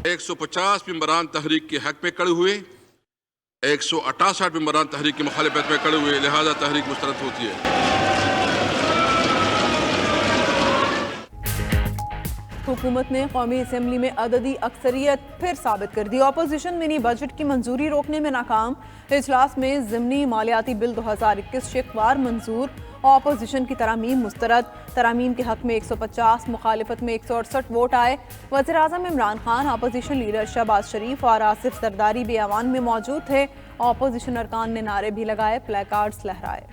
150 मेंबरान तहरीक के हक में खड़े हुए, 168 मेंबरान तहरीक की मुखालिफत में खड़े हुए, लिहाजा तहरीक मुस्तरद होती है। हुकूमत ने कौमी असम्बली में अददी अक्सरियत फिर साबित कर दी। अपोजिशन मिनी बजट की मंजूरी रोकने में नाकाम। इजलास में ज़िमनी मालियाती बिल 2021 शिकवार मंजूर। अपोजिशन की तरामीम मुस्तरद। तरामीम के हक में 150, मुखालिफत में 168 वोट आए। वज़ीर आज़म इमरान खान, अपोजिशन लीडर शहबाज शरीफ और आसिफ जरदारी भी ऐवान में मौजूद थे। अपोजिशन अरकान ने नारे भी लगाए, प्ले कार्ड्स लहराए।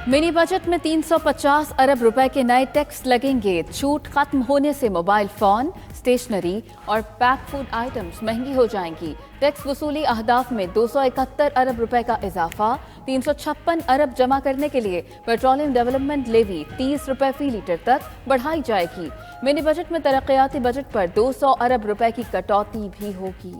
मिनी बजट में 350 अरब रुपए के नए टैक्स लगेंगे। छूट खत्म होने से मोबाइल फोन, स्टेशनरी और पैक फूड आइटम्स महंगी हो जाएंगी। टैक्स वसूली अहदाफ में 271 अरब रुपए का इजाफा। 356 अरब जमा करने के लिए पेट्रोलियम डेवलपमेंट लेवी 30 रुपए फी लीटर तक बढ़ाई जाएगी। मिनी बजट में तरक्याती बजट पर 200 अरब रुपए की कटौती भी होगी।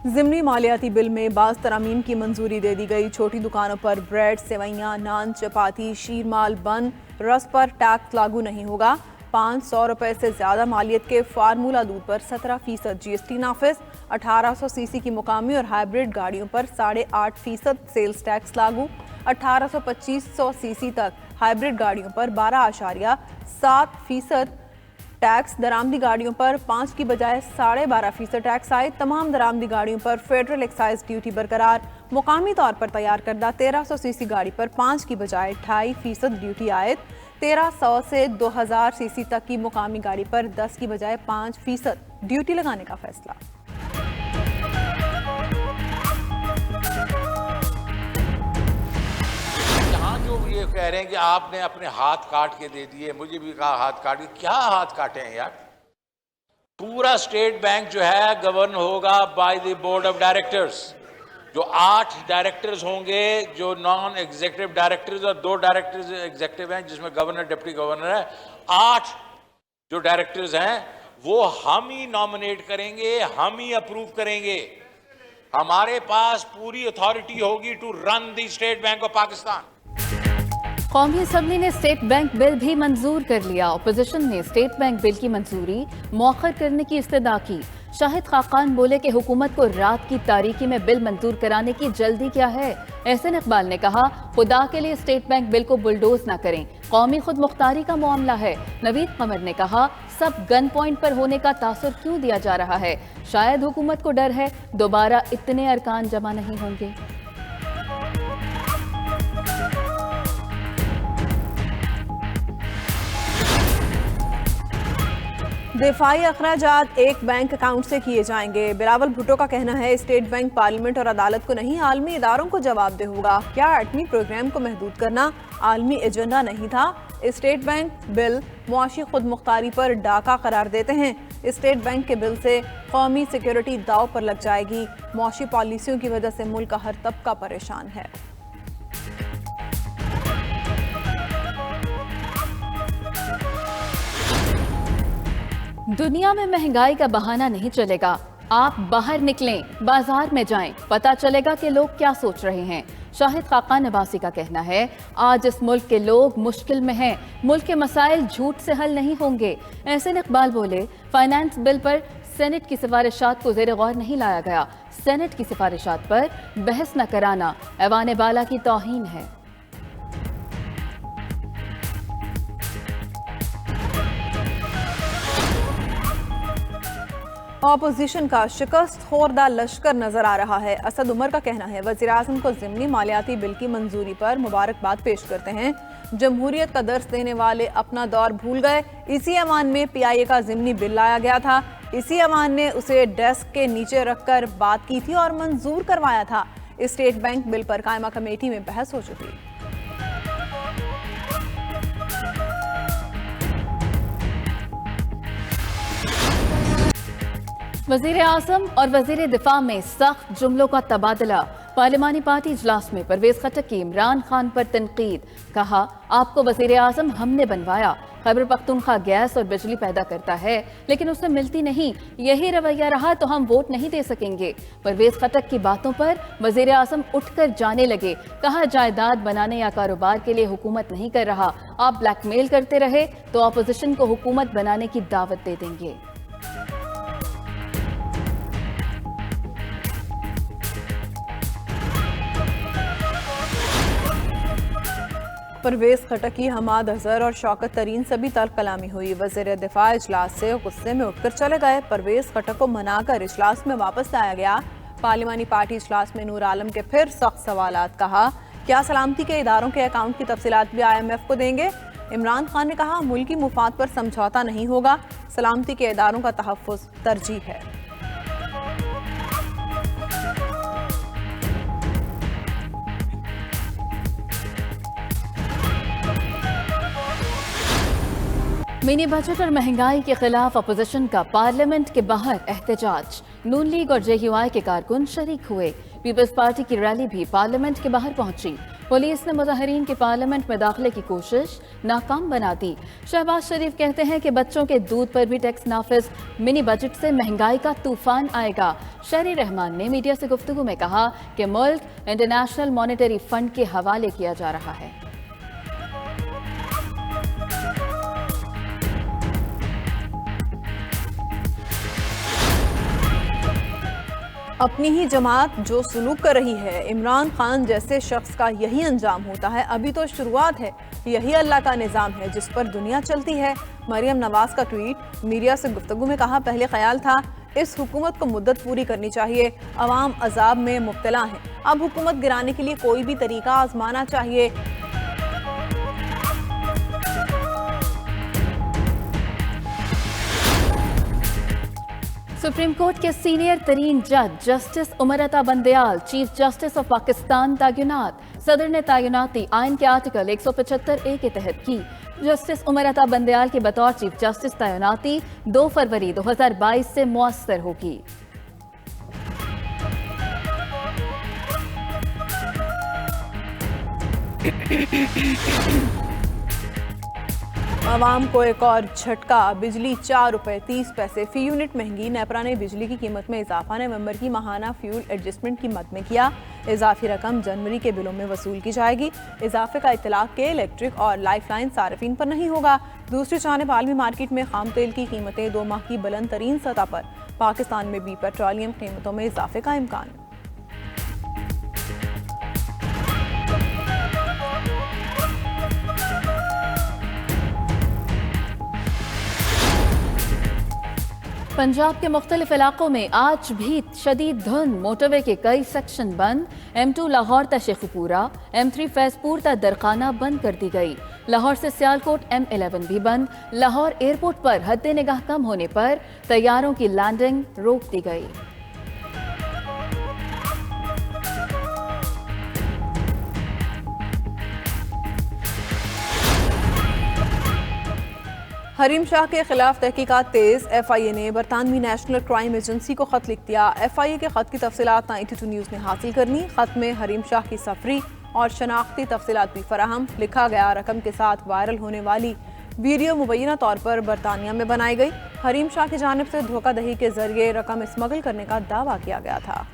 ज़िमनी मालियाती बिल में बाज़ तरामीम की मंजूरी दे दी गई। छोटी दुकानों पर ब्रेड, सेवैयाँ, नान, चपाती, शीरमाल, बन, रस पर टैक्स लागू नहीं होगा। 500 रुपये से ज़्यादा मालियत के फार्मूला दूध पर 17% GST नाफिज। 1800 सीसी की मुकामी और हाइब्रिड गाड़ियों पर 8.5% सेल्स टैक्स लागू। 1800-2500 सीसी तक हाइब्रिड गाड़ियों पर 12.7% टैक्स। दरामदी गाड़ियों पर 5 की बजाय 12.5% टैक्स आए। तमाम दरामदी गाड़ियों पर फेडरल एक्साइज ड्यूटी बरकरार। मुकामी तौर पर तैयार करदा 1300 सीसी गाड़ी पर 5 की बजाय 2.5% ड्यूटी आयद। 1300 से 2000 सीसी तक की मुकामी गाड़ी पर 10 की बजाय 5% ड्यूटी लगाने का फैसला। जो ये कह रहे हैं कि आपने अपने हाथ काट के दे दिए, मुझे भी कहा हाथ काट के, क्या हाथ काटे हैं यार। पूरा स्टेट बैंक जो है गवर्न होगा by the board of directors. जो 8 डायरेक्टर्स होंगे, जो नॉन एग्जीक्यूटिव डायरेक्टर्स और 2 डायरेक्टर्स एग्जीक्यूटिव हैं जिसमें गवर्नर डिप्टी गवर्नर है। 8 जो डायरेक्टर्स हैं वो हम ही नॉमिनेट करेंगे, हम ही अप्रूव करेंगे। हमारे पास पूरी अथॉरिटी होगी to run the State Bank of Pakistan. कौमी असम्बली ने स्टेट बैंक बिल भी मंजूर कर लिया। अपोजिशन ने स्टेट बैंक बिल की मंजूरी मौखर करने की इस्तदा की। शाहिद खाकान बोले कि हुकूमत को रात की तारीकी में बिल मंजूर कराने की जल्दी क्या है। एहसन इकबाल ने कहा, खुदा के लिए स्टेट बैंक बिल को बुलडोज ना करें, कौमी खुद मुख्तारी का मामला है। नवीद कमर ने कहा, सब गन पॉइंट पर होने का तासुर क्यों दिया जा रहा है। शायद हुकूमत को डर है दोबारा इतने अरकान जमा नहीं होंगे। दिफाई अखराजात एक बैंक अकाउंट से किए जाएंगे। बिलावल भुट्टो का कहना है, स्टेट बैंक पार्लियामेंट और अदालत को नहीं, आलमी इदारों को जवाबदेह होगा। क्या एटमी प्रोग्राम को महदूद करना आलमी एजेंडा नहीं था। स्टेट बैंक बिल मुआशी खुद मुख्तारी पर डाका करार देते हैं। स्टेट बैंक के बिल से कौमी सिक्योरिटी दाव पर लग जाएगी। मुआशी पॉलिसियों की वजह से मुल्क का हर तबका परेशान है। दुनिया में महंगाई का बहाना नहीं चलेगा। आप बाहर निकलें, बाजार में जाएं, पता चलेगा कि लोग क्या सोच रहे हैं। शाहिद खाकान नवासी का कहना है, आज इस मुल्क के लोग मुश्किल में हैं। मुल्क के मसाइल झूठ से हल नहीं होंगे। एहसन इकबाल बोले, फाइनेंस बिल पर सेनेट की सिफारिशात को ज़ेर गौर नहीं लाया गया। सेनेट की सिफारिशात पर बहस न कराना ऐवान बाला की तौहीन है। अपोजिशन का शिकस्त खोरदा लश्कर नजर आ रहा है। असद उमर का कहना है, वज़ीर आज़म को ज़िमनी मालियाती बिल की मंजूरी पर मुबारकबाद पेश करते हैं। जमहूरियत का दर्स देने वाले अपना दौर भूल गए। इसी अमान में PIA का ज़िमनी बिल लाया गया था। इसी अमान ने उसे डेस्क के नीचे रखकर बात की थी और मंजूर करवाया था। स्टेट बैंक बिल पर कायमा कमेटी में बहस हो चुकी। वज़ीर आज़म और वज़ीर दिफा में सख्त जुमलों का तबादला। पार्लिमानी पार्टी इजलास में परवेज खटक की इमरान खान पर तनकीद। कहा, आपको वज़ीर आज़म हमने बनवाया, खैबर पख्तूनख्वा गैस और बिजली पैदा करता है लेकिन उसे मिलती नहीं। यही रवैया रहा तो हम वोट नहीं दे सकेंगे। परवेज खटक की बातों पर वजीर आजम उठकर जाने लगे। कहा, जायदाद बनाने या कारोबार के लिए हुकूमत नहीं कर रहा। आप ब्लैकमेल करते रहे तो अपोजिशन को हुकूमत बनाने की दावत दे देंगे। परवेज खटकी, हमाद अजहर और शौकत तरीन से भी तल्ख कलामी हुई। वज़ीर दिफा इजलास से गुस्से में उठकर चले गए। परवेज खटक को मनाकर इजलास में वापस लाया गया। पार्लिमानी पार्टी इजलास में नूर आलम के फिर सख्त सवालात। कहा, क्या सलामती के इदारों के अकाउंट की तफसीलात भी IMF को देंगे? इमरान खान ने कहा, मुल्की मुफाद पर समझौता नहीं होगा। सलामती के इदारों का तहफ़्फ़ुज़ तरजीह है। मिनी बजट और महंगाई के खिलाफ अपोजिशन का पार्लियामेंट के बाहर एहतजाज। नून लीग और JUI के कारकुन शरीक हुए। पीपल्स पार्टी की रैली भी पार्लियामेंट के बाहर पहुंची। पुलिस ने मुजाहिरीन की पार्लियामेंट में दाखिले की कोशिश नाकाम बना दी। शहबाज शरीफ कहते हैं कि बच्चों के दूध पर भी टैक्स नाफिज। मिनी बजट से महंगाई का तूफान आएगा। शहरी रहमान ने मीडिया से गुफ्तगू में कहा कि मुल्क इंटरनेशनल मॉनेटरी फंड के हवाले किया जा रहा है। अपनी ही जमात जो सलूक कर रही है, इमरान खान जैसे शख्स का यही अंजाम होता है। अभी तो शुरुआत है, यही अल्लाह का निज़ाम है जिस पर दुनिया चलती है। मरियम नवाज का ट्वीट। मीडिया से गुफ्तगू में कहा, पहले ख्याल था इस हुकूमत को मुद्दत पूरी करनी चाहिए। अवाम अजाब में मुब्तला है। अब हुकूमत गिराने के लिए कोई भी तरीका आजमाना चाहिए। सुप्रीम कोर्ट के सीनियर तरीन जज justice Umar Ata Bandial chief justice of Pakistan तैनात। सदर ने तैनाती आइन के आर्टिकल 175A के तहत की। जस्टिस उमर अता बंदयाल की बतौर चीफ जस्टिस तैनाती 2 फरवरी 2022 से मुअस्सर होगी। आवाम को एक और झटका। बिजली 4 रुपये 30 पैसे फी यूनिट महंगी। नेपरा ने बिजली की कीमत में इजाफा नवंबर की माहाना फ्यूल एडजस्टमेंट कीमत में किया। इजाफी रकम जनवरी के बिलों में वसूल की जाएगी। इजाफे का इतलाक के इलेक्ट्रिक और लाइफलाइन सार्फिन पर नहीं होगा। दूसरी जानिब आलमी मार्केट में खाम तेल की कीमतें 2 माह की बुलंद तरीन सतह पर। पाकिस्तान में भी पेट्रोलियम कीमतों में इजाफे का इम्कान। पंजाब के मुख्तलिफ इलाकों में आज भी शदीद धुंध। मोटरवे के कई सेक्शन बंद। M2 लाहौर ता शेखुपुरा, M3 फैजपुर ता दरखाना बंद कर दी गई। लाहौर से सियालकोट M11 भी बंद। लाहौर एयरपोर्ट पर हद्दे निगाह कम होने पर तैयारों की लैंडिंग रोक दी गई। हरीम शाह के खिलाफ तहकीकात तेज। FIA ने बरतानवी नेशनल क्राइम एजेंसी को खत लिख दिया। FIA के खत की तफसीलात 92 न्यूज़ ने हासिल करनी। खत में हरीम शाह की सफरी और शनाख्ती तफसीलात भी फराहम। लिखा गया, रकम के साथ वायरल होने वाली वीडियो मुबैना तौर पर बरतानिया में बनाई गई। हरीम शाह की जानिब से धोखाधड़ी के जरिए रकम स्मगल करने का दावा किया गया था।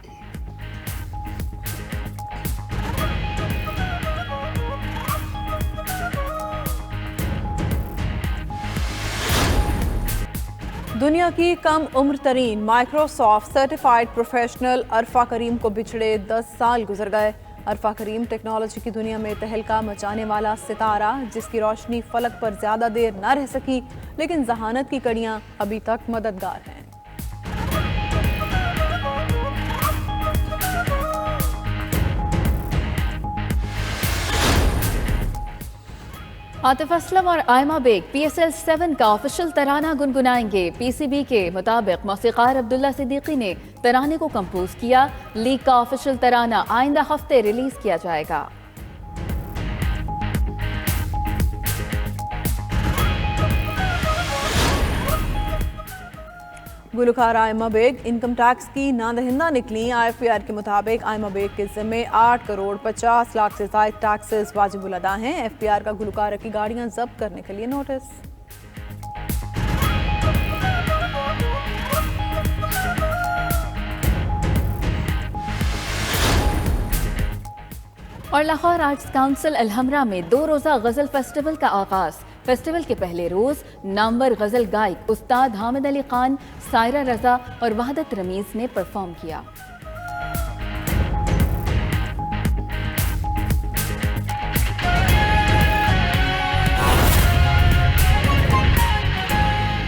दुनिया की कम उम्र तरीन माइक्रोसॉफ्ट सर्टिफाइड प्रोफेशनल अरफा करीम को बिछड़े 10 साल गुजर गए। अरफा करीम टेक्नोलॉजी की दुनिया में तहलका मचाने वाला सितारा, जिसकी रोशनी फलक पर ज्यादा देर न रह सकी, लेकिन जहानत की कड़ियां अभी तक मददगार हैं। आतिफ असलम और आयमा बेग PSL 7 का ऑफिशियल तराना गुनगुनाएंगे। PCB के मुताबिक मौसीकार अब्दुल्ला सिद्दीकी ने तराने को कंपोज किया। लीग का ऑफिशियल तराना आइंदा हफ्ते रिलीज किया जाएगा। गुलकार आयमा बेग इनकम टैक्स की नादहिंदा निकली। IFPR के मुताबिक आयमा बेग के ज़िम्मे 8 करोड़ 50 लाख से ज़ायद टैक्सेस वाजिबुल अदा हैं। FPR का गुलकार की गाड़ियां जब्त करने के लिए नोटिस। और लाहौर आर्ट्स काउंसिल अलहमरा में 2 रोज़ा गज़ल फेस्टिवल का आगाज। फेस्टिवल के पहले रोज नामवर गज़ल गायक उस्ताद हामिद अली खान, सायरा रजा और वहदत रमीज ने परफॉर्म किया।